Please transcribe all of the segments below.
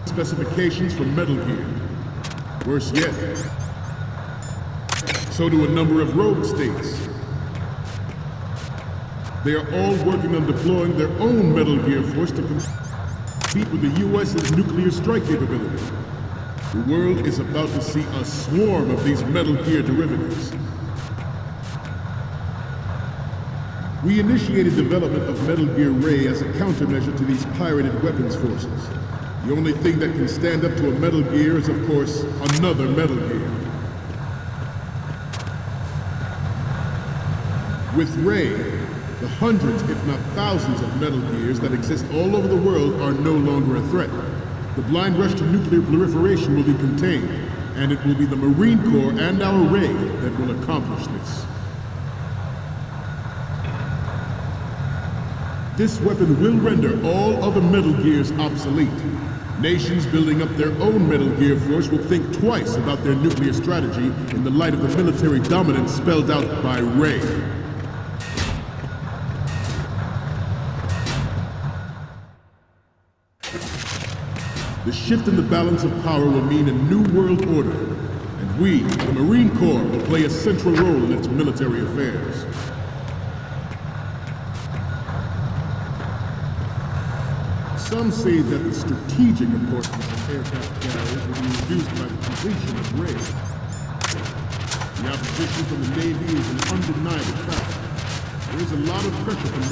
specifications for Metal Gear. Worse yet, so do a number of rogue states. They are all working on deploying their own Metal Gear force to compete with the U.S.'s nuclear strike capability. The world is about to see a swarm of these Metal Gear derivatives. We initiated development of Metal Gear Ray as a countermeasure to these pirated weapons forces. The only thing that can stand up to a Metal Gear is, of course, another Metal Gear. With Ray, the hundreds, if not thousands, of Metal Gears that exist all over the world are no longer a threat. The blind rush to nuclear proliferation will be contained, and it will be the Marine Corps and our Ray that will accomplish this. This weapon will render all other Metal Gears obsolete. Nations building up their own Metal Gear force will think twice about their nuclear strategy in the light of the military dominance spelled out by Ray. The shift in the balance of power will mean a new world order, and we, the Marine Corps, will play a central role in its military affairs. Some say that the strategic importance of aircraft carriers will be reduced by the completion of Ray. The opposition from the Navy is an undeniable fact. There is a lot of pressure from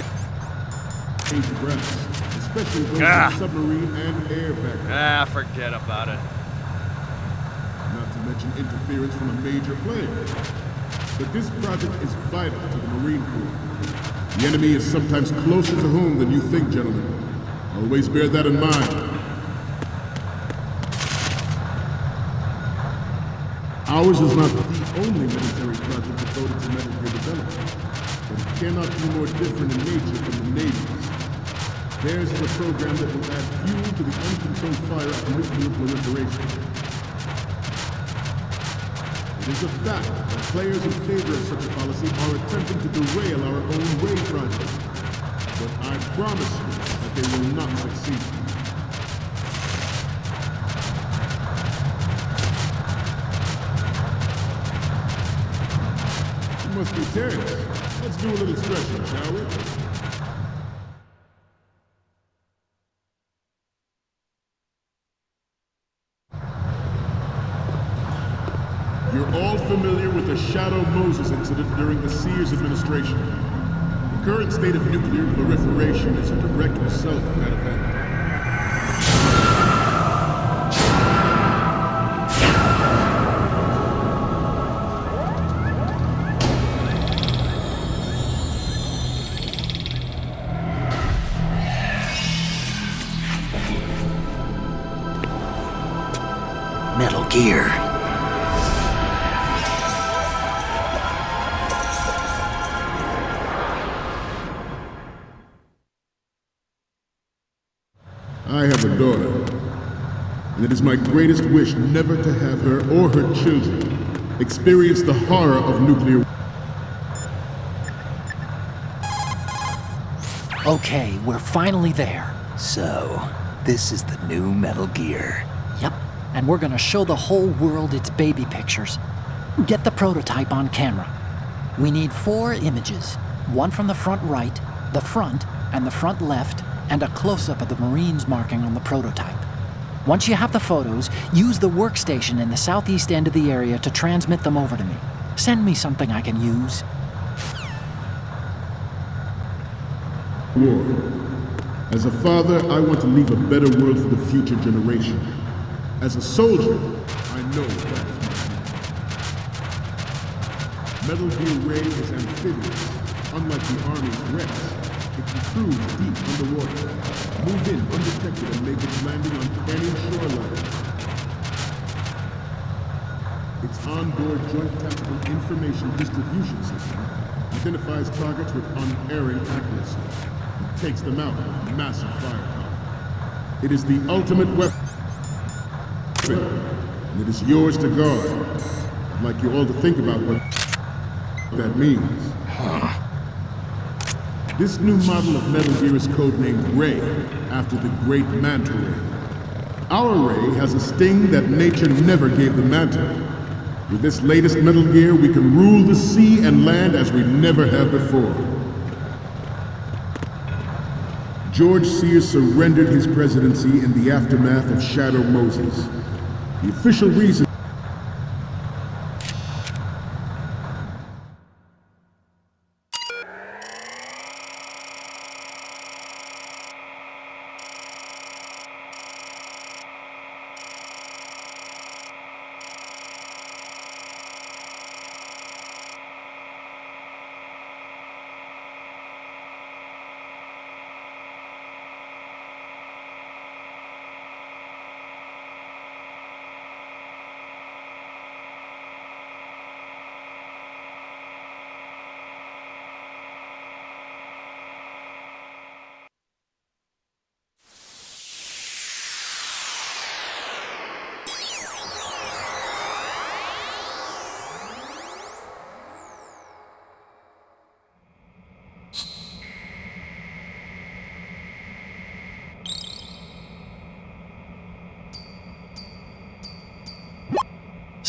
Navy brass, especially those in submarine and air background. Forget about it. Not to mention interference from a major player. But this project is vital to the Marine Corps. The enemy is sometimes closer to home than you think, gentlemen. Always bear that in mind. Ours is not the only military project devoted to Metal Gear development, but it cannot be more different in nature from the Navy's. Theirs is a program that will add fuel to the uncontrolled fire of nuclear proliferation. It is a fact that players in favor of such a policy are attempting to derail our own Ray project. But I promise you that they will not succeed. You must be tense. Let's do a little stretching, shall we? You're all familiar with the Shadow Moses incident during the Sears administration. The current state of nuclear proliferation is a direct result of that event. Metal Gear. I have a daughter, and it is my greatest wish never to have her or her children experience the horror of nuclear. Okay, we're finally there. So, this is the new Metal Gear. Yep, and we're gonna show the whole world its baby pictures. Get the prototype on camera. We need 4 images. One from the front right, the front, and the front left, and a close-up of the Marines marking on the prototype. Once you have the photos, use the workstation in the southeast end of the area to transmit them over to me. Send me something I can use. War. As a father, I want to leave a better world for the future generation. As a soldier, I know that is my Metal Gear Ray is amphibious, unlike the Army's Rex. It can cruise deep underwater, move in undetected and make its landing on any shoreline. Its onboard Joint Tactical Information Distribution System identifies targets with unerring accuracy and takes them out with massive firepower. It is the ultimate weapon, and it is yours to guard. I'd like you all to think about what that means. This new model of Metal Gear is codenamed Ray, after the great Manta Ray. Our ray has a sting that nature never gave the Manta. With this latest Metal Gear, we can rule the sea and land as we never have before. George Sears surrendered his presidency in the aftermath of Shadow Moses. The official reason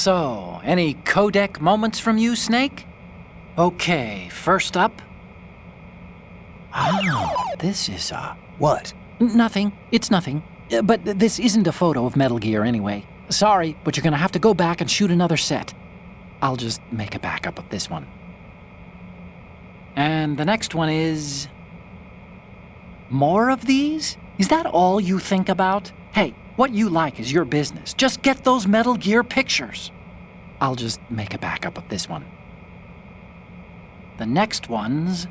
So, any codec moments from you, Snake? Okay, first up. Oh, this is What? nothing. It's nothing. But this isn't a photo of Metal Gear anyway. Sorry, but you're gonna have to go back and shoot another set. I'll just make a backup of this one. And the next one is... More of these? Is that all you think about? Hey, what you like is your business. Just get those Metal Gear pictures. I'll just make a backup of this one. The next one's...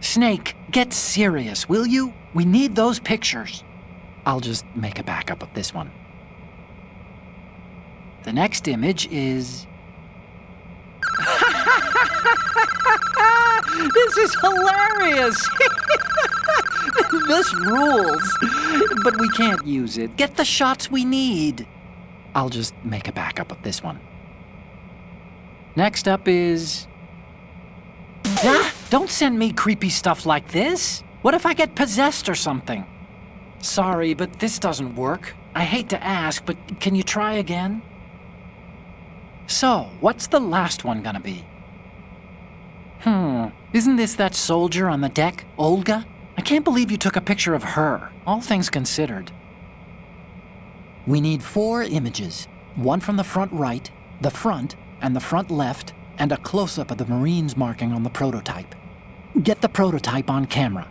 Snake, get serious, will you? We need those pictures. I'll just make a backup of this one. The next image is... This is hilarious! This rules. But we can't use it. Get the shots we need. I'll just make a backup of this one. Next up is... Ah, don't send me creepy stuff like this. What if I get possessed or something? Sorry, but this doesn't work. I hate to ask, but can you try again? So, what's the last one gonna be? Isn't this that soldier on the deck, Olga? I can't believe you took a picture of her, all things considered. We need 4 images. One from the front right, the front, and the front left, and a close-up of the Marines marking on the prototype. Get the prototype on camera.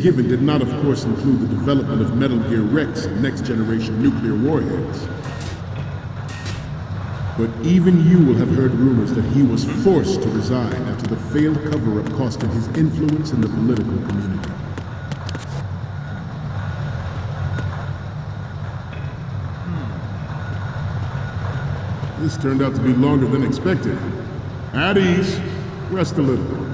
given did not, of course, include the development of Metal Gear Rex and next-generation nuclear warheads. But even you will have heard rumors that he was forced to resign after the failed cover-up cost him his influence in the political community. This turned out to be longer than expected. At ease. Rest a little.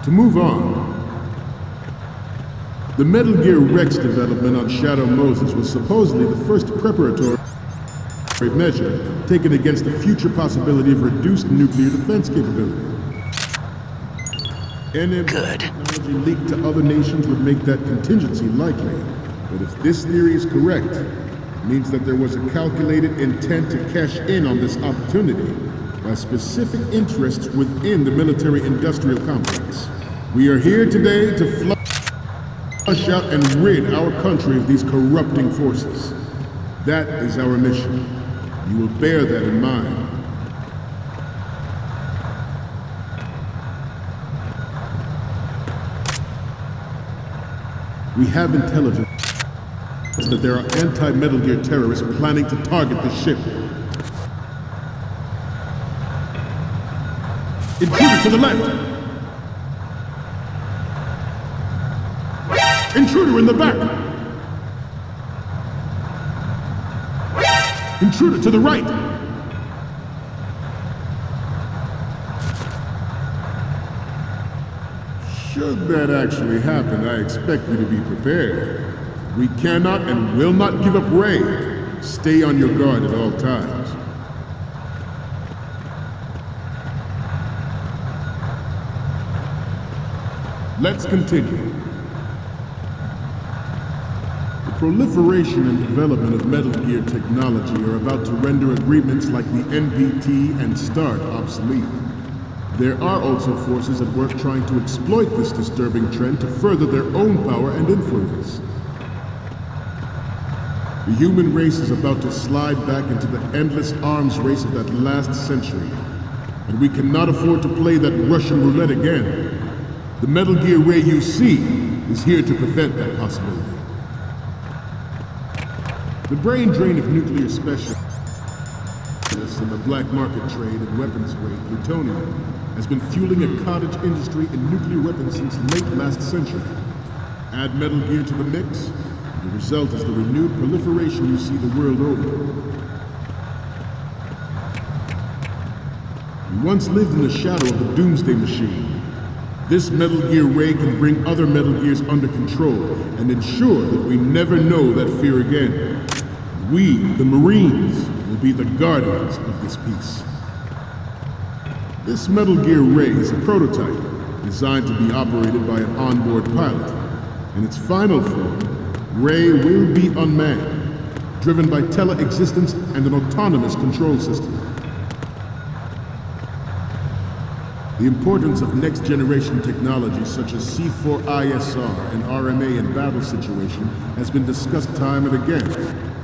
To move on, the Metal Gear Rex development on Shadow Moses was supposedly the first preparatory measure taken against the future possibility of reduced nuclear defense capability. And Good. Technology leaked to other nations would make that contingency likely. But if this theory is correct, it means that there was a calculated intent to cash in on this opportunity by specific interests within the military-industrial complex. We are here today to flush out and rid our country of these corrupting forces. That is our mission. You will bear that in mind. We have intelligence that there are anti-Metal Gear terrorists planning to target the ship. Intruder to the left! Intruder in the back! Intruder to the right! Should Should that actually happen, I expect you to be prepared. We cannot and will not give up Ray. Stay on your guard at all times. Let's continue. The proliferation and development of Metal Gear technology are about to render agreements like the NPT and START obsolete. There are also forces at work trying to exploit this disturbing trend to further their own power and influence. The human race is about to slide back into the endless arms race of that last century, and we cannot afford to play that Russian roulette again. The Metal Gear Ray you see is here to prevent that possibility. The brain drain of nuclear specialists and the black market trade in weapons grade plutonium has been fueling a cottage industry in nuclear weapons since late last century. Add Metal Gear to the mix, the result is the renewed proliferation you see the world over. We once lived in the shadow of the Doomsday Machine. This Metal Gear Ray can bring other Metal Gears under control and ensure that we never know that fear again. We, the Marines, will be the guardians of this peace. This Metal Gear Ray is a prototype designed to be operated by an onboard pilot. In its final form, Ray will be unmanned, driven by tele-existence and an autonomous control system. The importance of next-generation technology such as C4ISR and RMA in battle situation has been discussed time and again,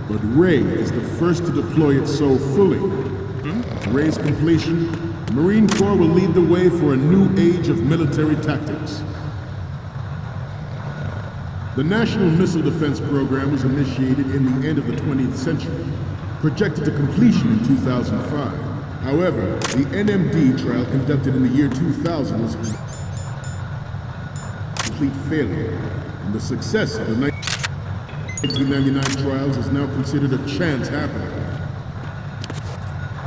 but Ray is the first to deploy it so fully. With Ray's completion, the Marine Corps will lead the way for a new age of military tactics. The National Missile Defense Program was initiated in the end of the 20th century, projected to completion in 2005. However, the NMD trial conducted in the year 2000 was a complete failure, and the success of the 1999 trials is now considered a chance happening.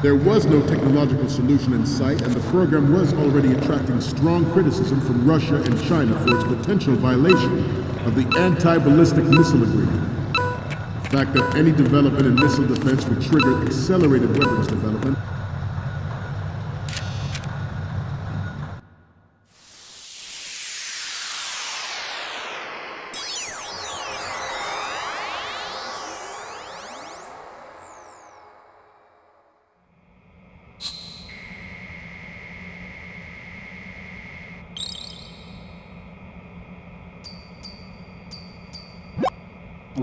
There was no technological solution in sight, and the program was already attracting strong criticism from Russia and China for its potential violation of the Anti-Ballistic Missile Agreement. The fact that any development in missile defense would trigger accelerated weapons development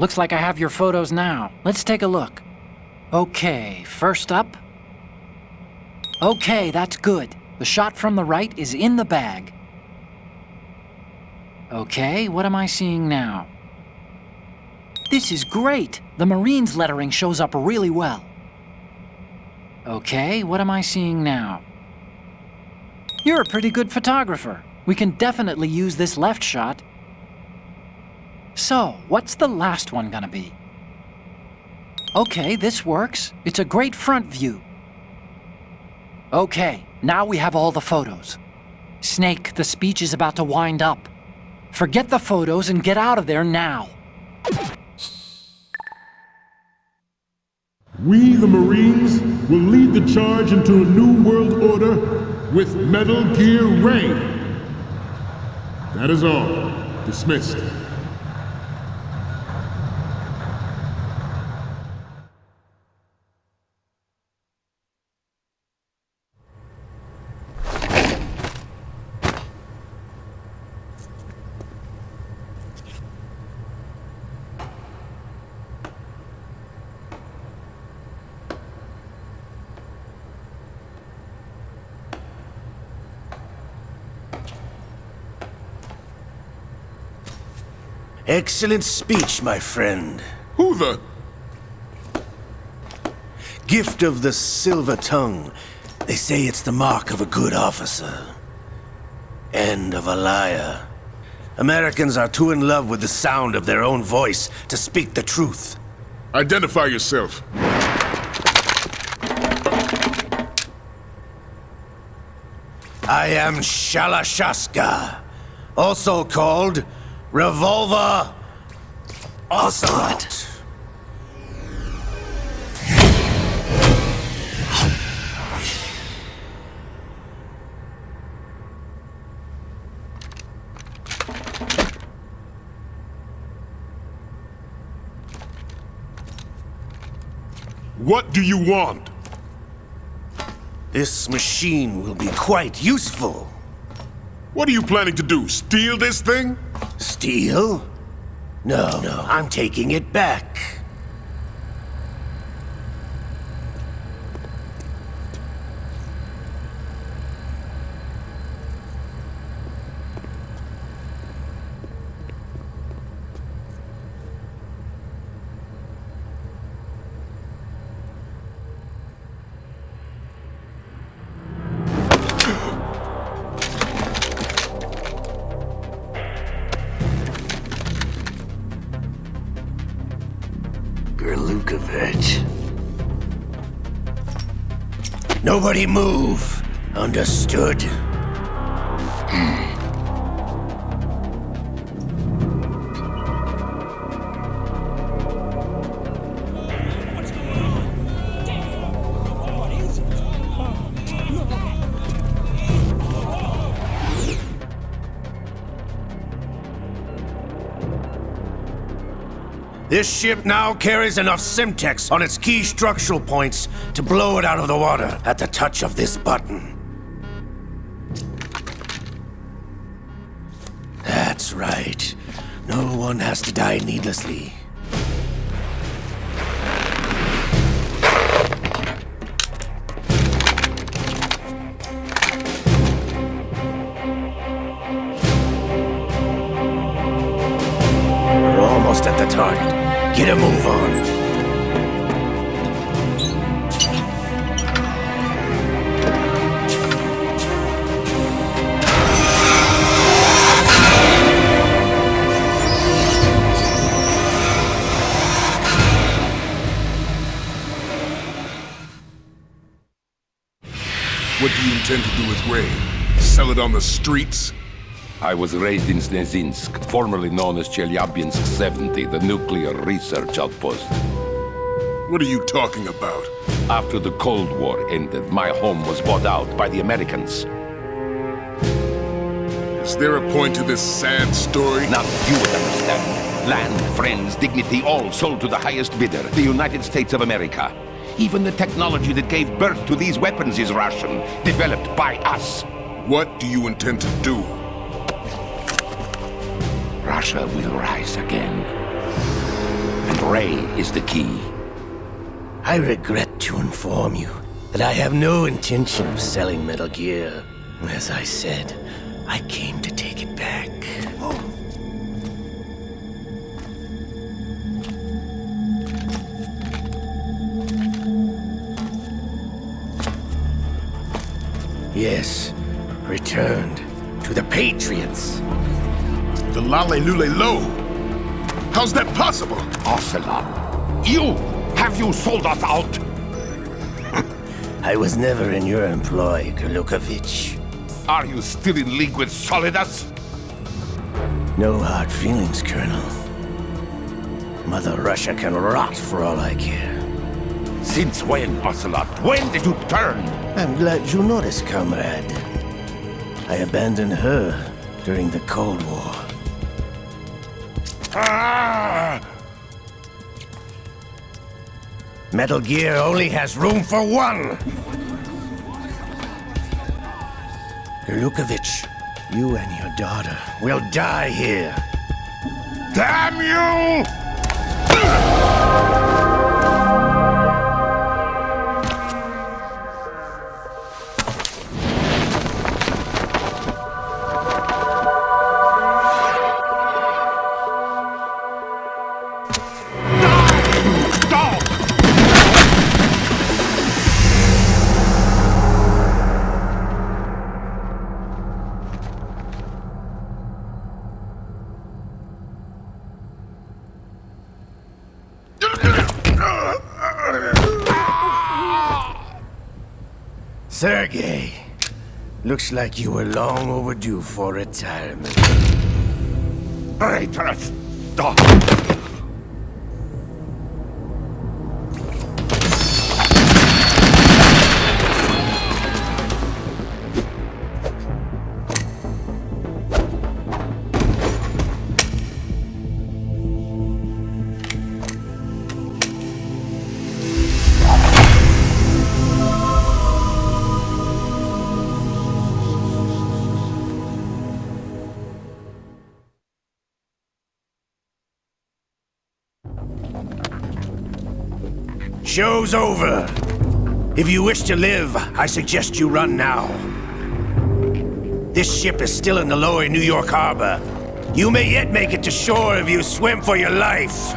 Looks like I have your photos now. Let's take a look. Okay, first up. Okay, that's good. The shot from the right is in the bag. Okay, what am I seeing now? This is great! The Marines lettering shows up really well. Okay, what am I seeing now? You're a pretty good photographer. We can definitely use this left shot. So, what's the last one gonna be? Okay, this works. It's a great front view. Okay, now we have all the photos. Snake, the speech is about to wind up. Forget the photos and get out of there now. We, the Marines, will lead the charge into a new world order with Metal Gear Ray. That is all. Dismissed. Excellent speech, my friend. Who the? Gift of the silver tongue. They say it's the mark of a good officer. And of a liar. Americans are too in love with the sound of their own voice to speak the truth. Identify yourself. I am Shalashaska, also called Revolver Ocelot. What do you want? This machine will be quite useful. What are you planning to do? Steal this thing? Steal? No, I'm taking it back. Gerlukovich. Nobody move. Understood? This ship now carries enough Simtex on its key structural points to blow it out of the water at the touch of this button. That's right. No one has to die needlessly. We're almost at the target. Get a move on. What do you intend to do with Ray? Sell it on the streets? I was raised in Snezinsk, formerly known as Chelyabinsk 70, the nuclear research outpost. What are you talking about? After the Cold War ended, my home was bought out by the Americans. Is there a point to this sad story? Now you would understand. Land, friends, dignity, all sold to the highest bidder, the United States of America. Even the technology that gave birth to these weapons is Russian, developed by us. What do you intend to do? Russia will rise again. And Ray is the key. I regret to inform you that I have no intention of selling Metal Gear. As I said, I came to take it back. Yes, returned to the Patriots. The Lale Lule Lo? How's that possible? Ocelot, have you sold us out? I was never in your employ, Gerlukovich. Are you still in league with Solidus? No hard feelings, Colonel. Mother Russia can rot for all I care. Since when, Ocelot? When did you turn? I'm glad you noticed, comrade. I abandoned her during the Cold War. Metal Gear only has room for one! Gerlukovich, you and your daughter will die here. Damn you! Sergei, Looks like you were long overdue for retirement. Traitorous dog! Show's over. If you wish to live, I suggest you run now. This ship is still in the lower New York harbor. You may yet make it to shore if you swim for your life.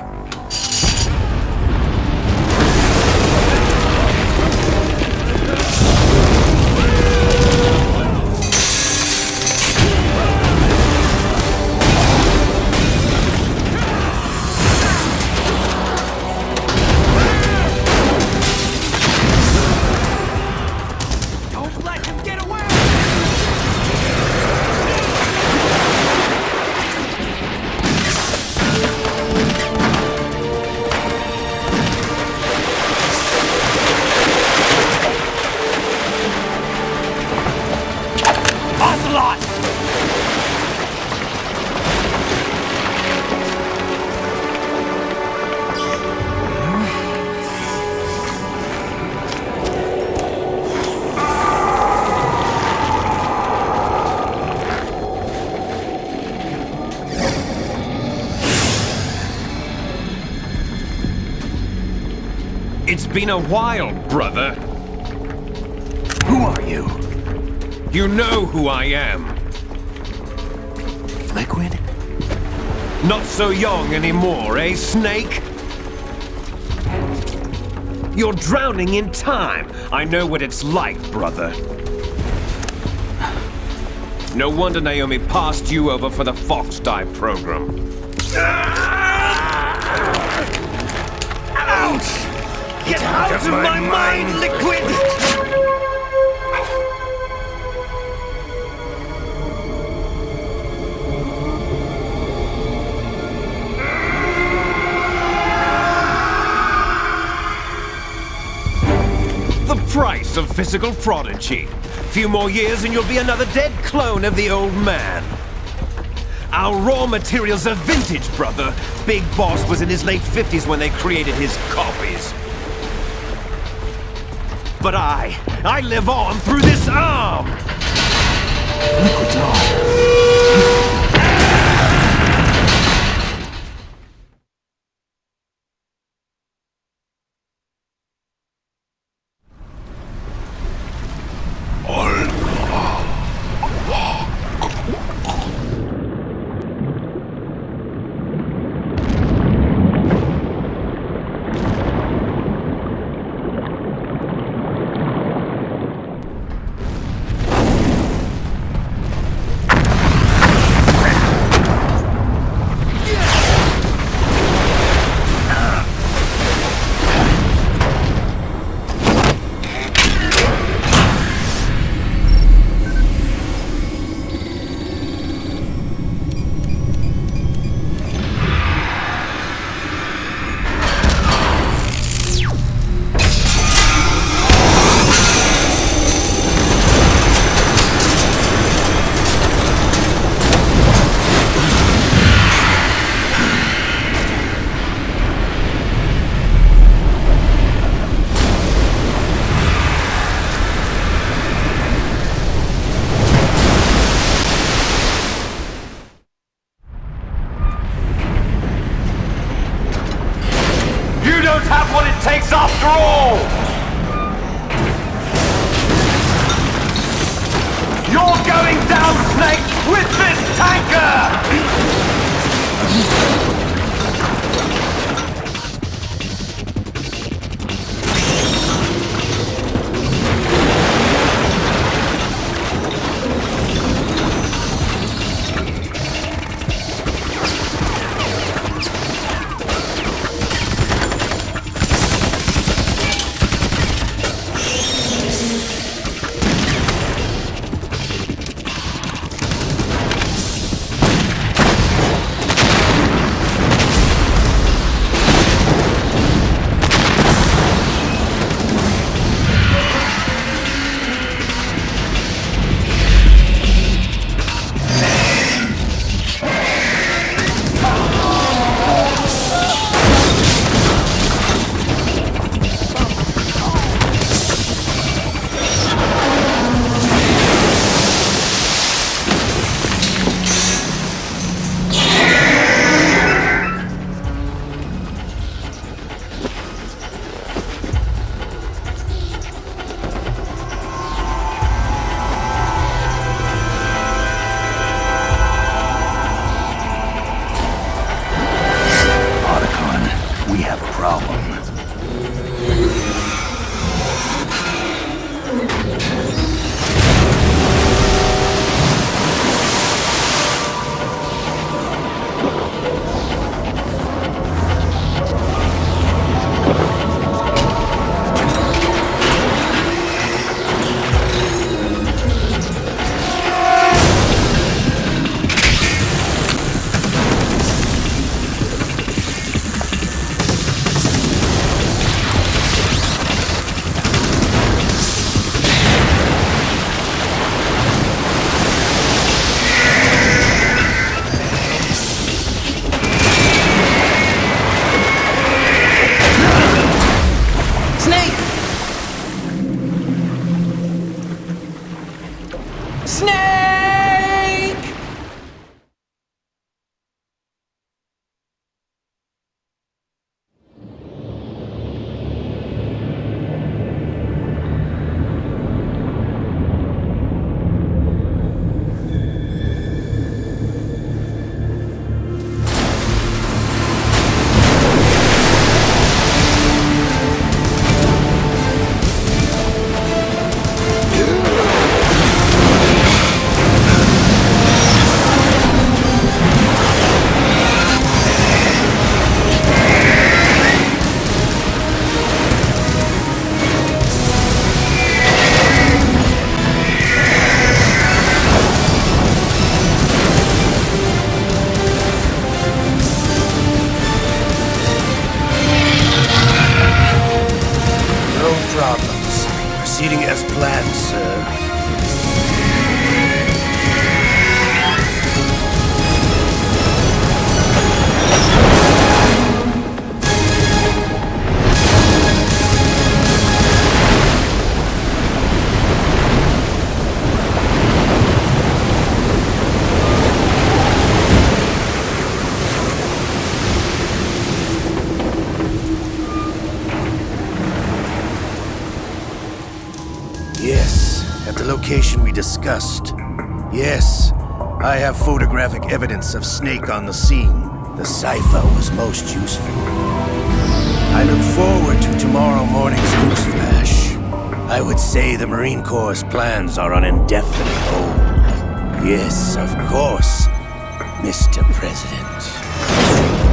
It's been a while, brother. Who are you? You know who I am. Liquid? Not so young anymore, eh, Snake? You're drowning in time. I know what it's like, brother. No wonder Naomi passed you over for the Fox Dive program. Ouch! Get out of my mind, Liquid! The price of physical prodigy. Few more years and you'll be another dead clone of the old man. Our raw materials are vintage, brother. Big Boss was in his late 50s when they created his copies. But I live on through this arm! Liquid's arm. Have what it takes after all! You're going down, Snake, with this tanker! problem. Proceeding as planned, sir. Yes, at the location we discussed. Yes, I have photographic evidence of Snake on the scene. The cipher was most useful. I look forward to tomorrow morning's news flash. I would say the Marine Corps' plans are on indefinite hold. Yes, of course, Mr. President.